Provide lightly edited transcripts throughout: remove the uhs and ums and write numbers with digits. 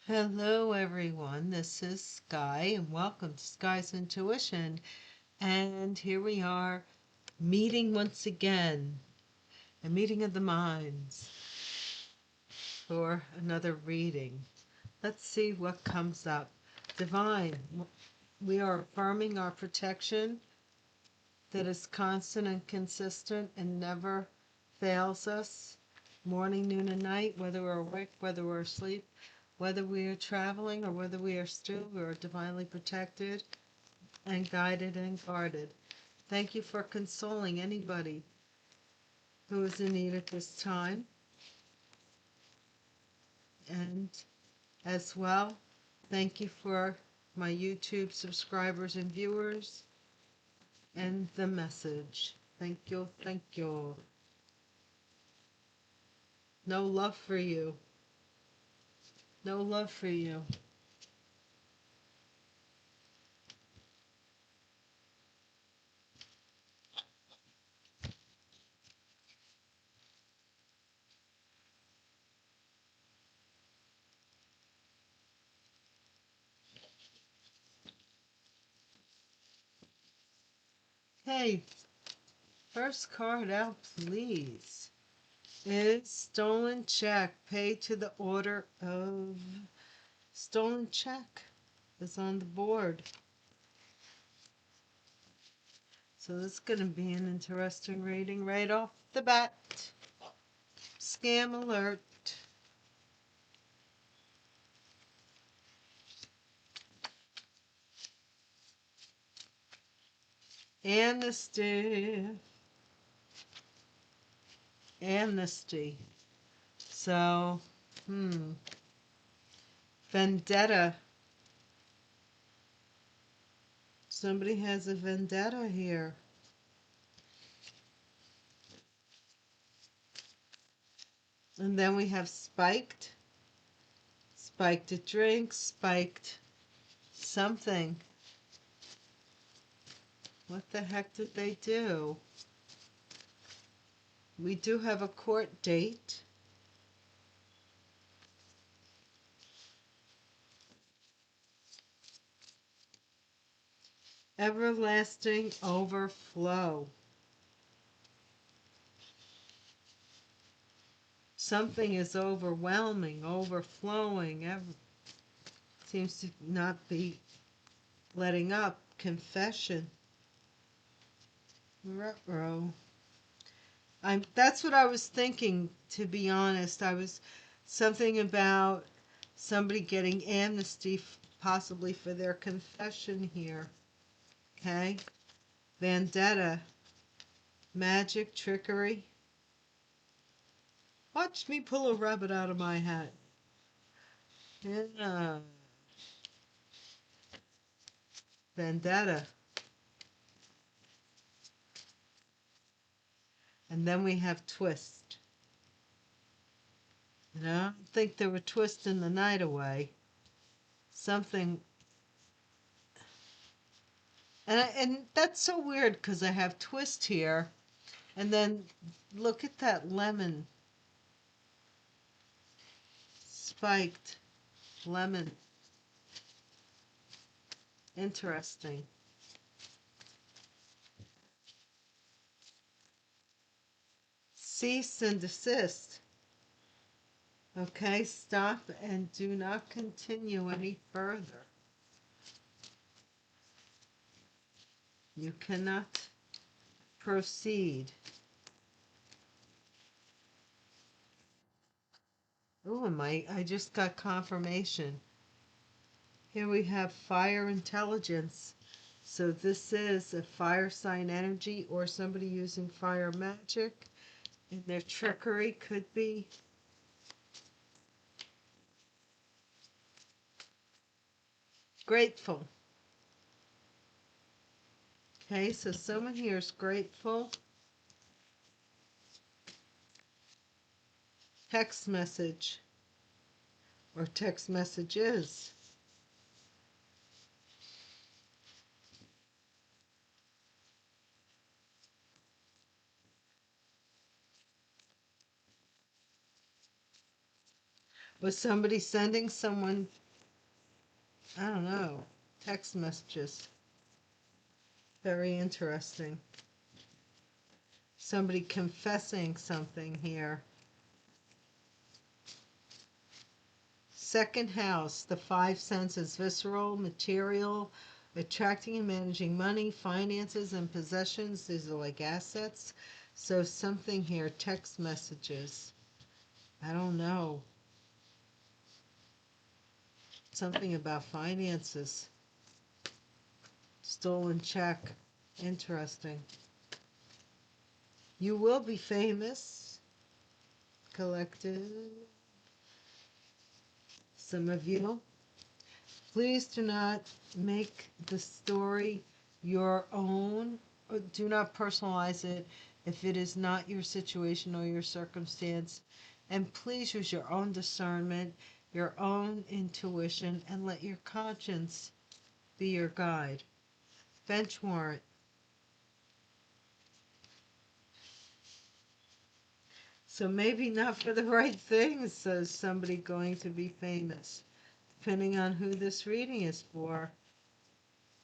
Hello, everyone. This is Sky, and welcome to Sky's Intuition. And here we are, meeting once again, a meeting of the minds for another reading. Let's see what comes up. Divine, we are affirming our protection that is constant and consistent and never fails us, morning, noon, and night, whether we're awake, whether we're asleep. Whether we are traveling or whether we are still, we are divinely protected and guided and guarded. Thank you for consoling anybody who is in need at this time. And as well, thank you for my YouTube subscribers and viewers and the message. Thank you, thank you. No love for you. No love for you. Hey, first card out, please. Is stolen check paid to the order of stolen check is on the board. So this is going to be an interesting reading right off the bat. Scam alert. Amnesty. Amnesty. So, vendetta. Somebody has a vendetta here. And then we have spiked. Spiked a drink, spiked something. What the heck did they do? We do have a court date. Everlasting overflow. Something is overwhelming, overflowing. Seems to not be letting up. Confession. Ruh-roh. That's what I was thinking, to be honest. I was something about somebody getting amnesty, possibly for their confession here. Okay? Vendetta. Magic, trickery. Watch me pull a rabbit out of my hat. Yeah. Vendetta. And then we have twist. And I don't think they were twisting the night away. Something. And that's so weird because I have twist here. And then look at that lemon. Spiked lemon. Interesting. Cease and desist. Okay, stop and do not continue any further. You cannot proceed. Oh, I just got confirmation. Here we have fire intelligence. So this is a fire sign energy or somebody using fire magic. And their trickery could be grateful. Okay, so someone here is grateful. Text message or text messages. Was somebody sending someone, I don't know, text messages? Very interesting. Somebody confessing something here. Second house, the five senses: visceral, material, attracting and managing money, finances, and possessions. These are like assets. So something here, text messages. I don't know. Something about finances. Stolen check. Interesting. You will be famous. Collective. Some of you. Please do not make the story your own. Or do not personalize it if it is not your situation or your circumstance. And please use your own discernment, your own intuition, and let your conscience be your guide. Bench warrant. So maybe not for the right things, says somebody going to be famous. Depending on who this reading is for.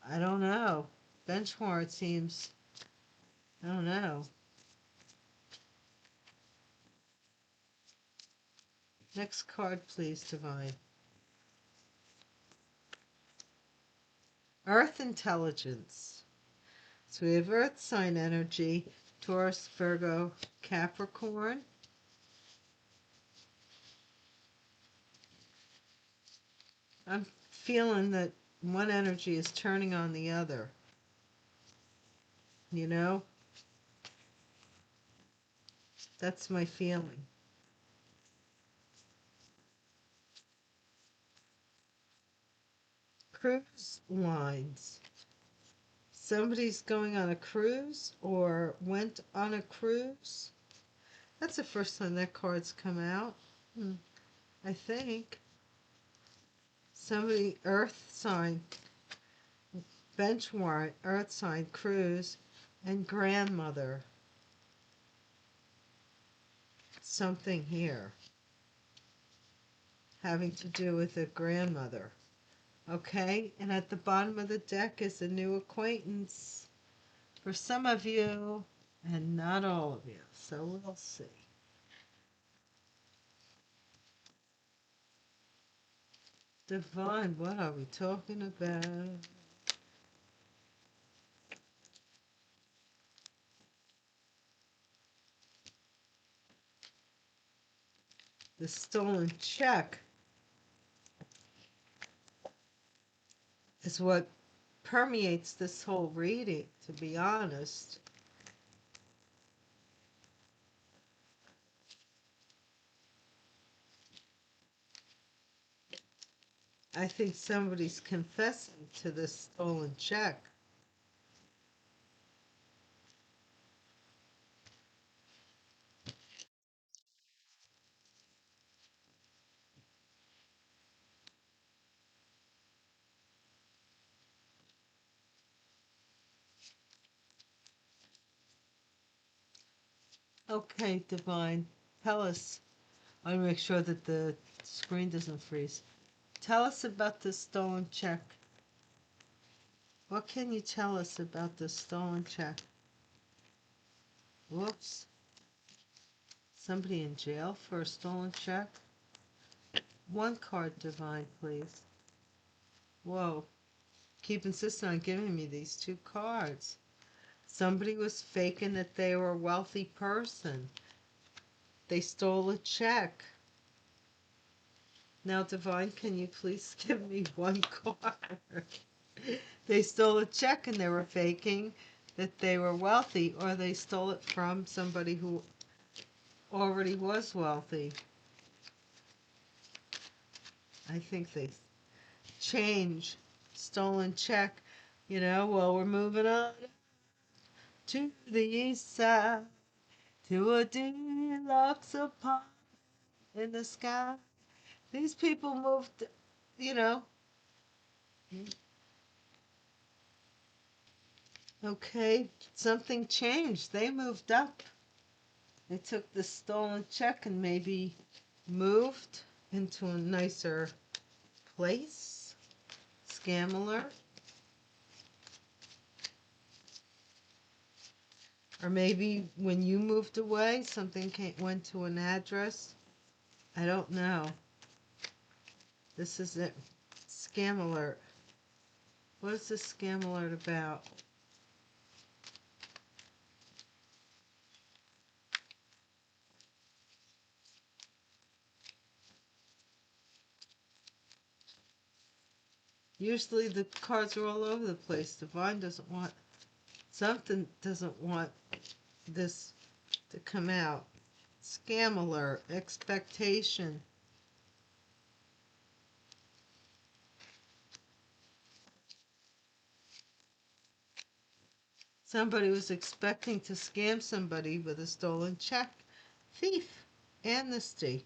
I don't know. Bench warrant seems, I don't know. Next card, please, Divine. Earth intelligence. So we have Earth sign energy, Taurus, Virgo, Capricorn. I'm feeling that one energy is turning on the other. You know? That's my feeling. Cruise lines. Somebody's going on a cruise or went on a cruise. That's the first time that card's come out. I think. Somebody, Earth sign, bench warrant, Earth sign, cruise, and grandmother. Something here having to do with a grandmother. Okay, and at the bottom of the deck is a new acquaintance for some of you and not all of you. So we'll see. Divine, what are we talking about? The stolen check is what permeates this whole reading, to be honest. I think somebody's confessing to this stolen check. Okay, Divine, tell us. I want to make sure that the screen doesn't freeze. Tell us about the stolen check. What can you tell us about the stolen check? Whoops. Somebody in jail for a stolen check? One card, Divine, please. Whoa. Keep insisting on giving me these two cards. Somebody was faking that they were a wealthy person. They stole a check. Now, Divine, can you please give me one card? They stole a check and they were faking that they were wealthy, or they stole it from somebody who already was wealthy. I think they change stolen check. Well, we're moving on to the east side, to a deluxe apartment in the sky. These people moved, you know. Okay, something changed. They moved up. They took the stolen check and maybe moved. into a nicer place. Scam alert. Or maybe when you moved away, something went to an address. I don't know. This is it. Scam alert. What is this scam alert about? Usually the cards are all over the place. Divine doesn't want, something doesn't want this to come out. Scam alert. Expectation. Somebody was expecting to scam somebody with a stolen check. Thief. Amnesty.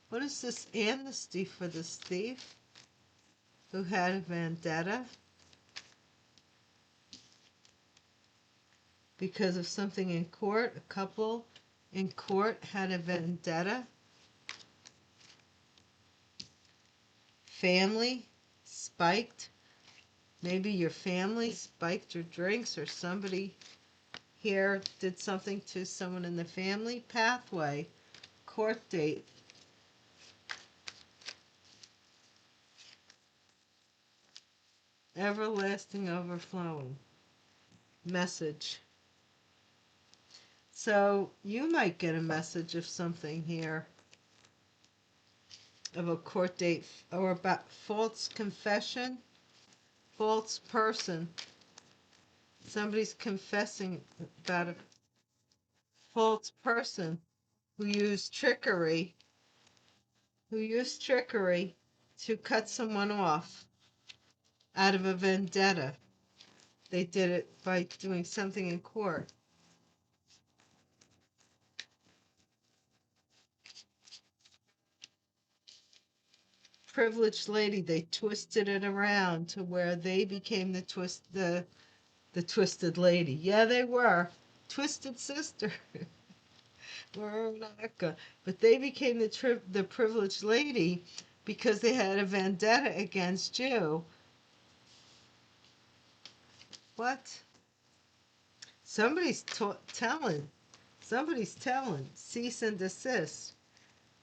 What is this amnesty for this thief who had a vendetta because of something in court? A couple in court had a vendetta. Family spiked. Maybe your family spiked your drinks, or somebody here did something to someone in the family. Pathway. Court date. Everlasting overflowing. Message. So you might get a message of something here, of a court date, or about false confession, false person. Somebody's confessing about a false person who used trickery, to cut someone off out of a vendetta. They did it by doing something in court. Privileged lady, they twisted it around to where they became the twisted lady. Yeah, they were. Twisted sister. But they became the privileged lady because they had a vendetta against you. What? Somebody's telling. Somebody's telling. Cease and desist.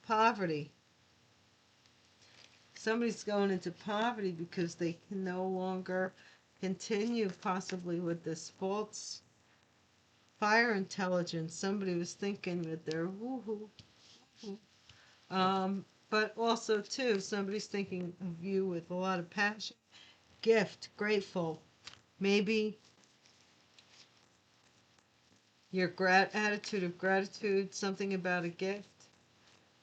Poverty. Somebody's going into poverty because they can no longer continue possibly with this false fire intelligence. Somebody was thinking with their woohoo. But also too, somebody's thinking of you with a lot of passion. Gift, grateful. Maybe your attitude of gratitude, something about a gift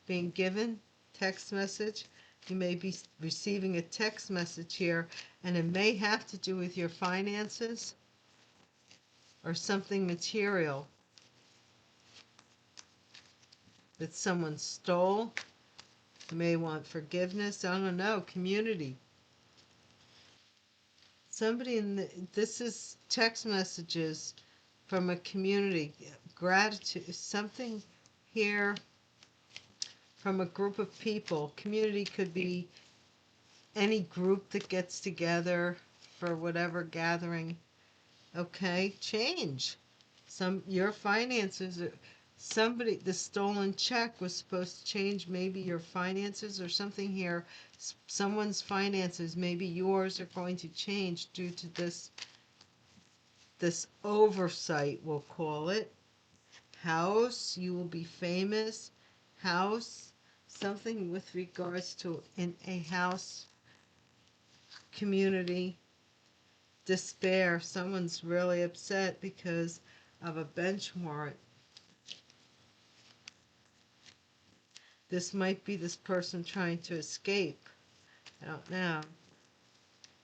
being given, text message. You may be receiving a text message here, and it may have to do with your finances or something material that someone stole. You may want forgiveness. I don't know. Community. Somebody this is text messages from a community. Gratitude. Something here from a group of people. Community could be any group that gets together for whatever gathering. Okay, change. Your finances are, somebody, the stolen check was supposed to change maybe your finances or something here. Someone's finances, maybe yours, are going to change due to this oversight, we'll call it. House, you will be famous. House, something with regards to in a house community. Despair, someone's really upset because of a bench warrant. This might be this person trying to escape. I don't know.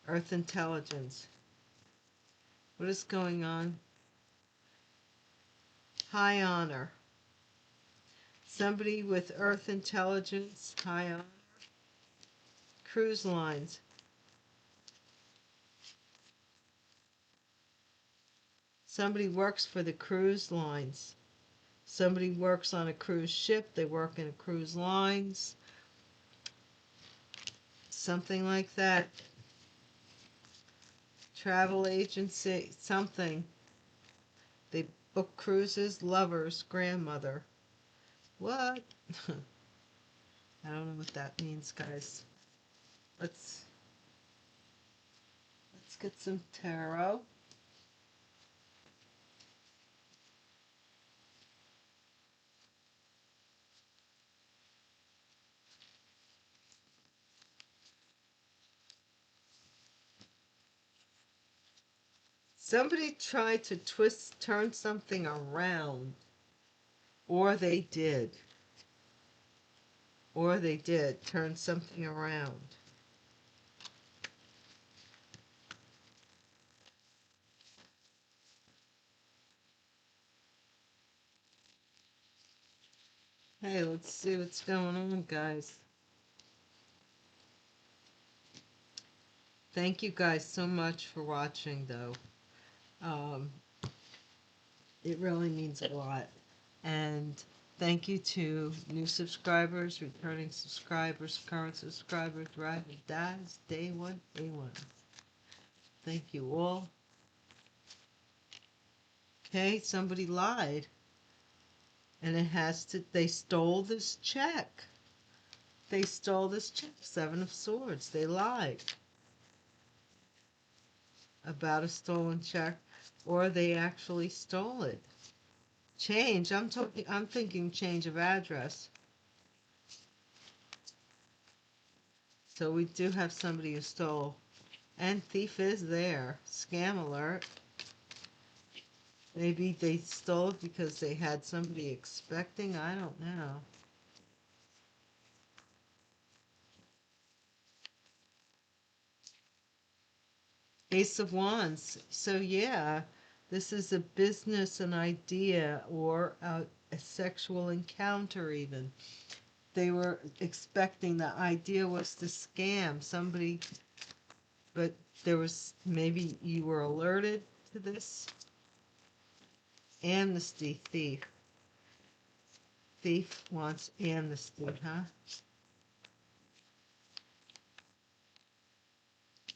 Earth intelligence. What is going on? High honor. Somebody with earth intelligence, high honor. Cruise lines. Somebody works for the cruise lines. Somebody works on a cruise ship. They work in cruise lines. something like that. Travel agency, something. They book cruises, lovers, grandmother. What? I don't know what that means, guys. Let's get some tarot. Somebody tried to turn something around, or they did. Or they did turn something around. Hey, let's see what's going on, guys. Thank you guys so much for watching, though. Um, it really means a lot. And thank you to new subscribers, returning subscribers, current subscribers, ride and dies, day one, A1. Thank you all. Okay, somebody lied. And it has to, they stole this check. They stole this check, Seven of Swords. They lied about a stolen check, or they actually stole it. Change, I'm thinking change of address. So we do have somebody who stole. And thief is there. Scam alert. Maybe they stole it because they had somebody expecting. I don't know. Ace of Wands. So yeah, this is a business, an idea, or a sexual encounter even. They were expecting, the idea was to scam somebody, but there was, maybe you were alerted to this. Amnesty, thief. Thief wants amnesty, huh?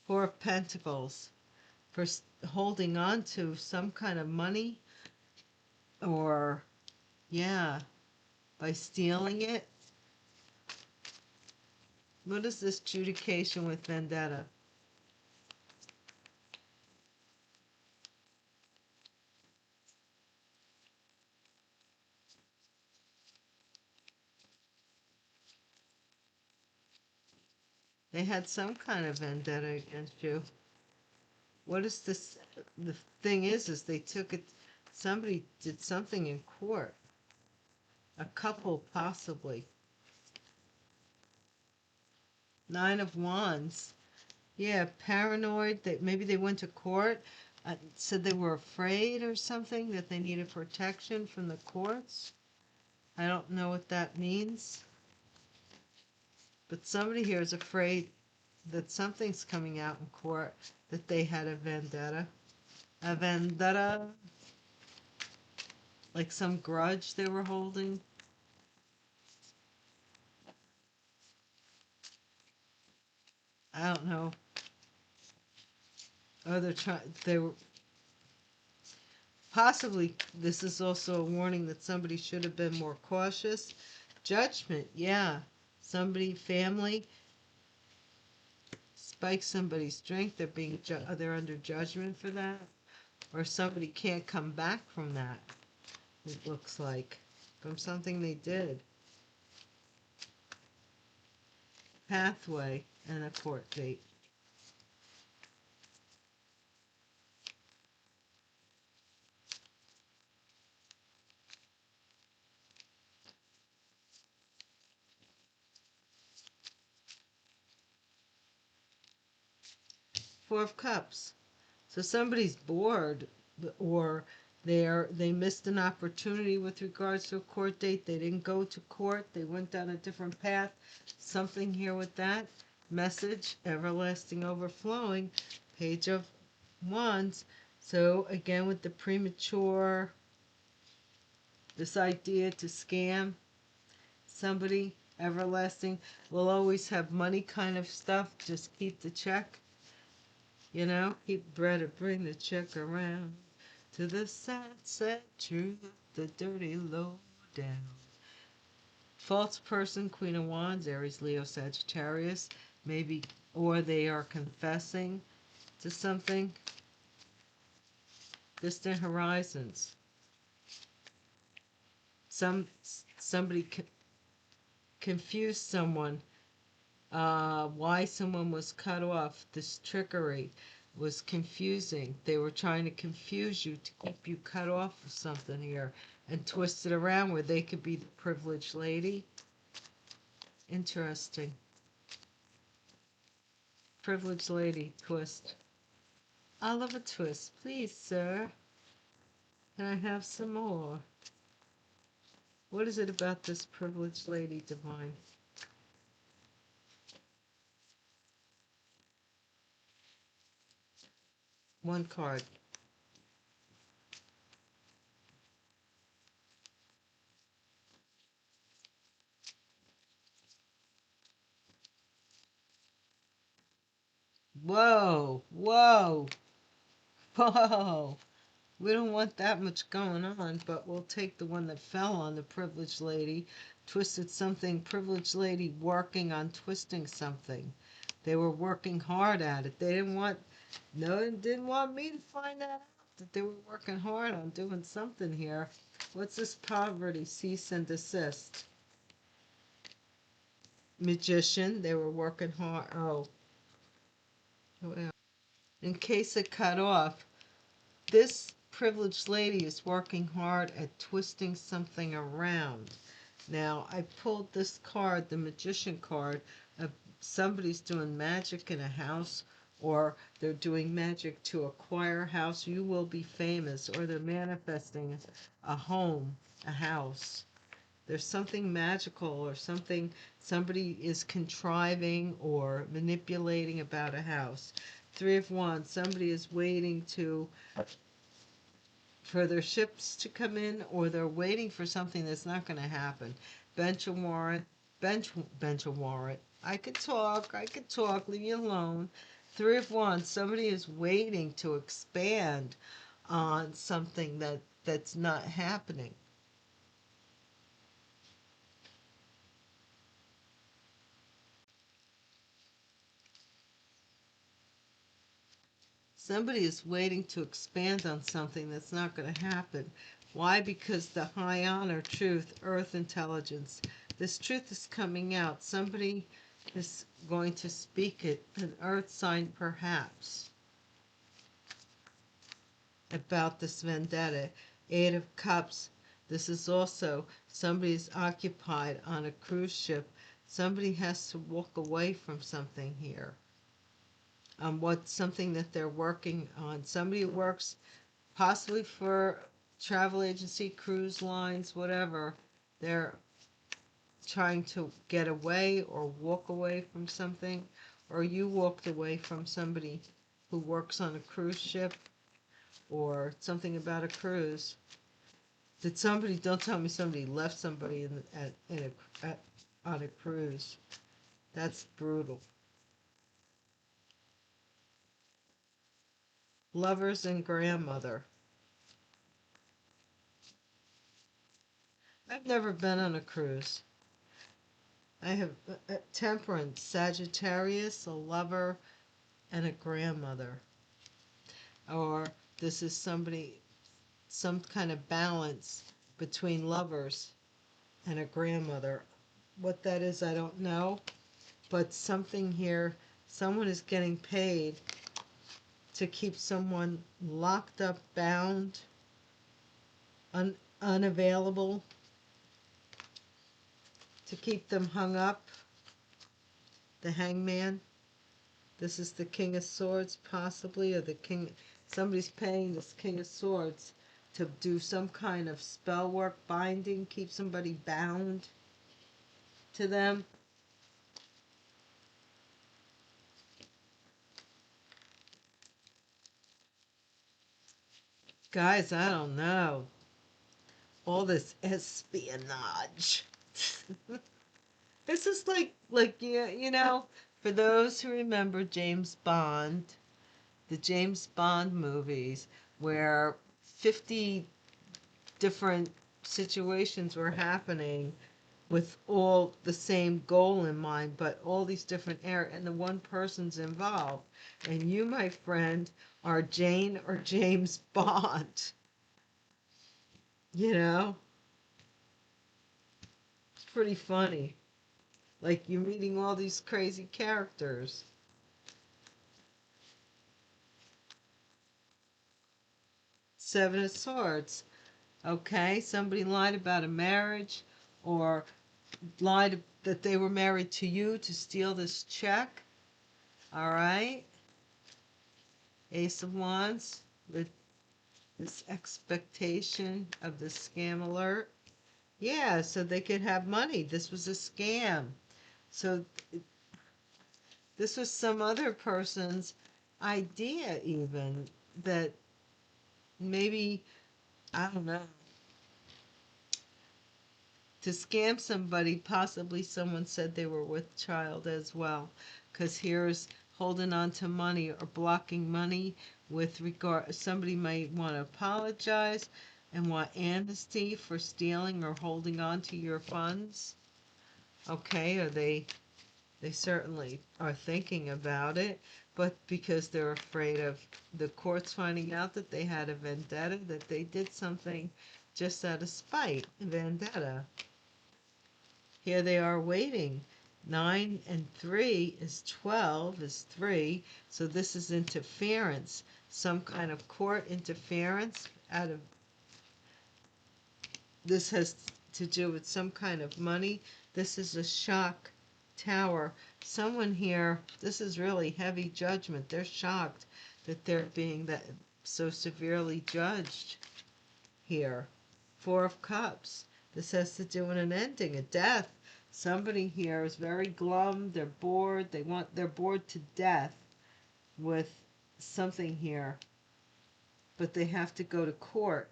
Four of Pentacles. For holding on to some kind of money, or, yeah, by stealing it. What is this judication with vendetta? They had some kind of vendetta against you. What is this? The thing is they took it, somebody did something in court. A couple, possibly. Nine of Wands. Yeah, paranoid. That maybe they went to court, said they were afraid or something, that they needed protection from the courts. I don't know what that means. But somebody here is afraid that something's coming out in court, that they had a vendetta. A vendetta, like some grudge they were holding. I don't know. Oh, they were, possibly, this is also a warning that somebody should have been more cautious. Judgment, yeah. Somebody, family, spikes somebody's drink, they're under judgment for that. Or somebody can't come back from that, it looks like. From something they did. Pathway and a court date. Four of Cups. So somebody's bored, or they missed an opportunity with regards to a court date. They didn't go to court. They went down a different path. Something here with that. Message, everlasting overflowing. Page of Wands. So again with the premature, this idea to scam somebody, everlasting. We'll always have money kind of stuff. Just keep the check. Keep bread and bring the check around. To the sad truth, the dirty low down. False person, Queen of Wands, Aries, Leo, Sagittarius. Maybe, or they are confessing to something. Distant horizons. Somebody confused someone. Why someone was cut off. This trickery was confusing. They were trying to confuse you to keep you cut off of something here and twist it around where they could be the privileged lady. Interesting. Privileged lady twist. I love a twist. Please, sir. Can I have some more? What is it about this privileged lady, Divine? One card. Whoa, whoa, whoa. We don't want that much going on, but we'll take the one that fell on the privileged lady. Twisted something, privileged lady working on twisting something. They were working hard at it. They didn't want me to find that out, that they were working hard on doing something here. What's this poverty, cease and desist? Magician, they were working hard. Oh, well. In case it cut off, this privileged lady is working hard at twisting something around. Now, I pulled this card, the Magician card, of somebody's doing magic in a house, or they're doing magic to acquire a house. You will be famous, or they're manifesting a home, a house. There's something magical or something somebody is contriving or manipulating about a house. Three of Wands, somebody is waiting for their ships to come in, or they're waiting for something that's not going to happen. Bench a warrant, bench a warrant. I could talk, leave me alone. Three of Wands, somebody is waiting to expand on something that's not happening. Somebody is waiting to expand on something that's not going to happen. Why? Because the high honor, truth, earth intelligence. This truth is coming out. Somebody is going to speak it. An earth sign, perhaps, about this vendetta. Eight of Cups. This is also somebody's occupied on a cruise ship. Somebody has to walk away from something here. Something that they're working on. Somebody works possibly for travel agency, cruise lines, whatever. They're trying to get away or walk away from something, or you walked away from somebody who works on a cruise ship, or something about a cruise. Don't tell me somebody left somebody on a cruise. That's brutal. Lovers and grandmother. I've never been on a cruise. I have Temperance, Sagittarius, a lover, and a grandmother. Or this is some kind of balance between lovers and a grandmother. What that is, I don't know. But something here, someone is getting paid to keep someone locked up, bound, unavailable, to keep them hung up. The Hangman. This is the King of Swords, possibly, or the King. Somebody's paying this King of Swords to do some kind of spell work, binding, keep somebody bound to them. Guys, I don't know. All this espionage. This is like for those who remember James Bond, the James Bond movies, where 50 different situations were happening with all the same goal in mind, but all these different areas, and the one person's involved. And you, my friend, are Jane or James Bond. You know? It's pretty funny. Like you're meeting all these crazy characters. Seven of Swords. Okay, somebody lied about a marriage or lied that they were married to you to steal this check. All right. Ace of Wands with this expectation of the scam alert. Yeah, so they could have money. This was a scam. So this was some other person's idea, even that maybe, I don't know, to scam somebody. Possibly someone said they were with child as well, because here's holding on to money or blocking money with regard. Somebody might want to apologize and want amnesty for stealing or holding on to your funds. Okay, or they certainly are thinking about it, but because they're afraid of the courts finding out that they had a vendetta, that they did something just out of spite, vendetta. Here they are waiting. 9 and 3 is 12, is 3, so this is interference, some kind of court interference out of, this has to do with some kind of money. This is a shock tower. Someone here, this is really heavy judgment. They're shocked that they're being that so severely judged here. Four of Cups. This has to do with an ending, a death. Somebody here is very glum. They're bored. They're bored to death with something here, but they have to go to court,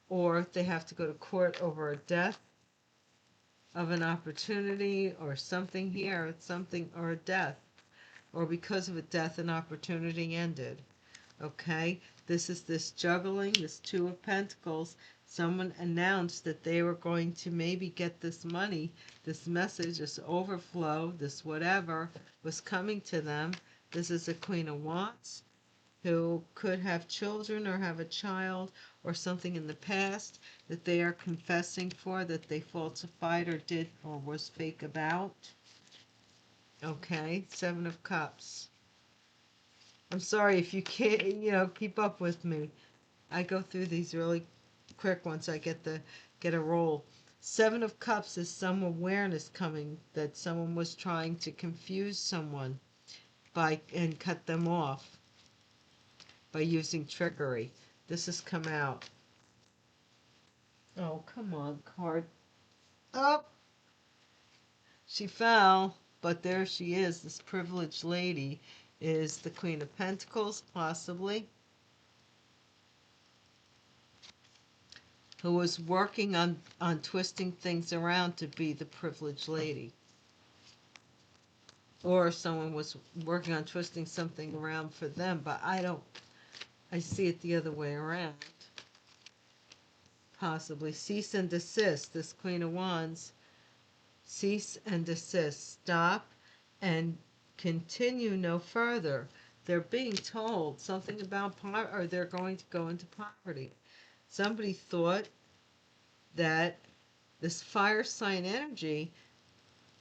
or they have to go to court over a death of an opportunity or something here, something or a death, or because of a death an opportunity ended. Okay, this is this juggling, this Two of Pentacles. Someone announced that they were going to maybe get this money, this message, this overflow, this whatever was coming to them. This is a Queen of Wands who could have children or have a child or something in the past that they are confessing for, that they falsified or did or was fake about. Okay, Seven of Cups. I'm sorry if you can't, keep up with me. I go through these really quick once I get a roll. Seven of Cups is some awareness coming that someone was trying to confuse someone and cut them off by using trickery. This has come out. Oh, come on, card. Oh, she fell, but there she is. This privileged lady is the Queen of Pentacles, possibly, who was working on twisting things around to be the privileged lady. Or someone was working on twisting something around for them, but I see it the other way around. Possibly. Cease and desist, this Queen of Wands. Cease and desist. Stop and continue no further. They're being told something about poverty, or they're going to go into poverty. Somebody thought that this fire sign energy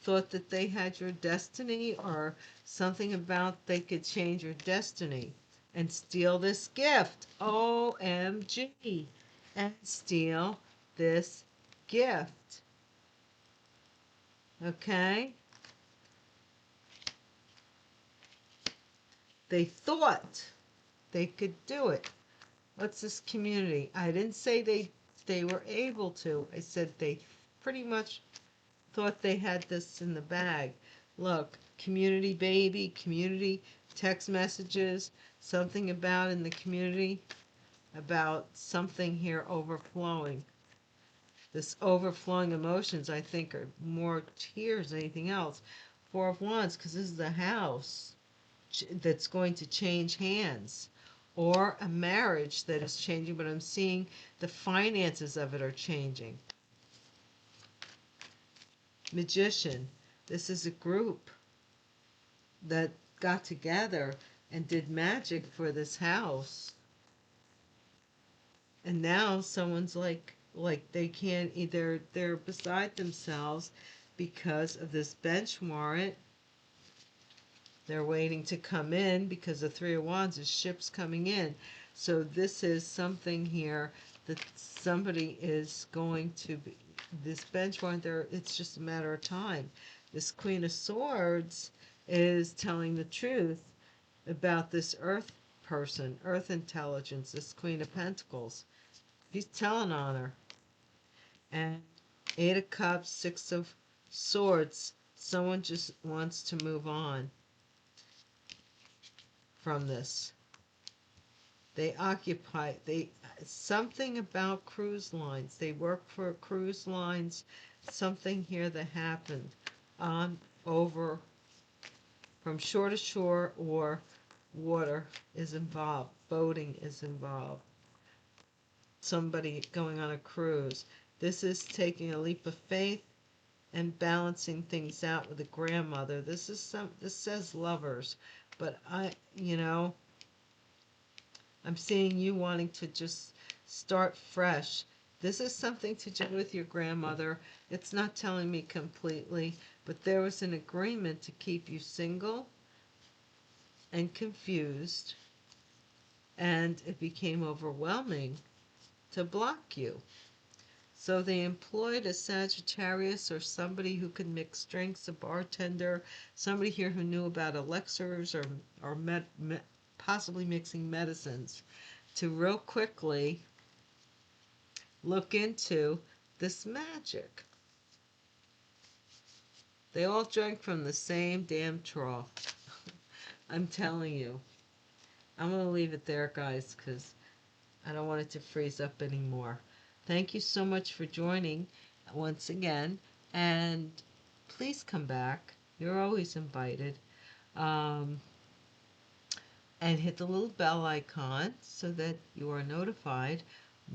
thought that they had your destiny, or something about they could change your destiny and steal this gift. OMG. And steal this gift. Okay? They thought they could do it. What's this community? I didn't say they were able to. I said they pretty much thought they had this in the bag. Look, community baby, community text messages, something about in the community, about something here overflowing. This overflowing emotions, I think, are more tears than anything else. Four of Wands, because this is a house that's going to change hands, or a marriage that is changing, but I'm seeing the finances of it are changing. Magician, this is a group that got together and did magic for this house. And now someone's like they can't either, they're beside themselves because of this bench warrant. They're waiting to come in because the Three of Wands is ships coming in. So this is something here that somebody is going to be, this bench warrant there, it's just a matter of time. This Queen of Swords is telling the truth about this earth person, earth intelligence, this Queen of Pentacles. He's telling on her. And Eight of Cups, Six of Swords, someone just wants to move on from this. They occupy, something about cruise lines. They work for cruise lines. Something here that happened on over from shore to shore, or water is involved. Boating is involved. Somebody going on a cruise. This is taking a leap of faith and balancing things out with a grandmother. This says lovers, but I'm seeing you wanting to just start fresh. This is something to do with your grandmother. It's not telling me completely, but there was an agreement to keep you single and confused, and it became overwhelming to block you. So they employed a Sagittarius or somebody who could mix drinks, a bartender, somebody here who knew about elixirs or possibly mixing medicines, to real quickly look into this magic. They all drank from the same damn trough. I'm telling you. I'm going to leave it there, guys, because I don't want it to freeze up anymore. Thank you so much for joining once again, and please come back. You're always invited. And hit the little bell icon so that you are notified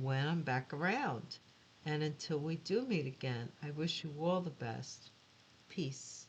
when I'm back around. And until we do meet again, I wish you all the best. Peace.